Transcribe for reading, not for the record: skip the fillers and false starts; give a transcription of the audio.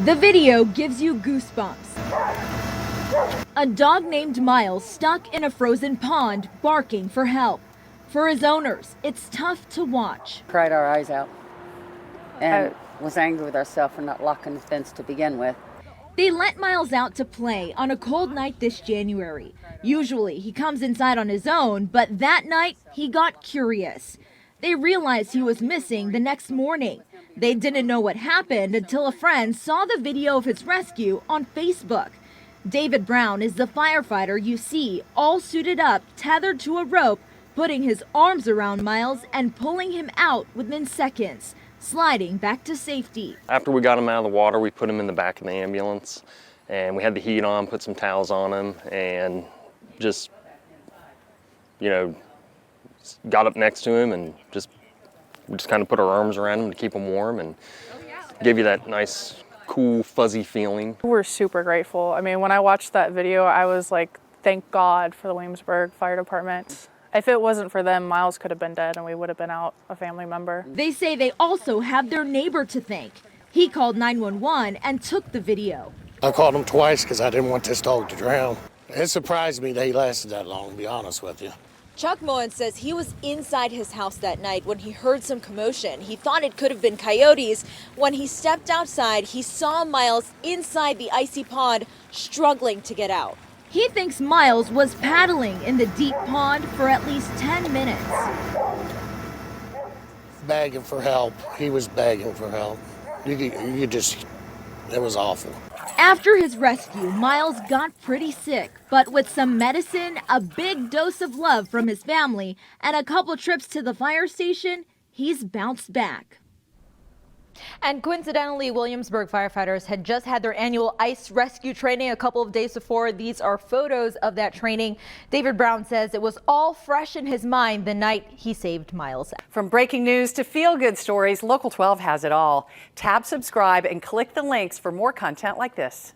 The video gives you goosebumps. A dog named Miles stuck in a frozen pond barking for help. For his owners, it's tough to watch. Cried our eyes out and was angry with ourselves for not locking the fence to begin with. They let Miles out to play on a cold night this January. Usually he comes inside on his own, but that night he got curious. They realized he was missing the next morning. They didn't know what happened until a friend saw the video of his rescue on Facebook. David Brown is the firefighter you see, all suited up, tethered to a rope, putting his arms around Miles and pulling him out within seconds, sliding back to safety. After we got him out of the water, we put him in the back of the ambulance, and we had the heat on, put some towels on him, and just, got up next to him and we just kind of put our arms around him to keep him warm and give you that nice, cool, fuzzy feeling. We're super grateful. I mean, when I watched that video, I was like, thank God for the Williamsburg Fire Department. If it wasn't for them, Miles could have been dead and we would have been out a family member. They say they also have their neighbor to thank. He called 911 and took the video. I called him twice because I didn't want this dog to drown. It surprised me that he lasted that long, to be honest with you. Chuck Moen says he was inside his house that night when he heard some commotion. He thought it could have been coyotes. When he stepped outside, he saw Miles inside the icy pond, struggling to get out. He thinks Miles was paddling in the deep pond for at least 10 minutes. Begging for help. He was begging for help. It was awful. After his rescue, Miles got pretty sick, but with some medicine, a big dose of love from his family, and a couple trips to the fire station, he's bounced back. And coincidentally, Williamsburg firefighters had just had their annual ice rescue training a couple of days before. These are photos of that training. David Brown says it was all fresh in his mind the night he saved Miles. From breaking news to feel-good stories, Local 12 has it all. Tab subscribe and click the links for more content like this.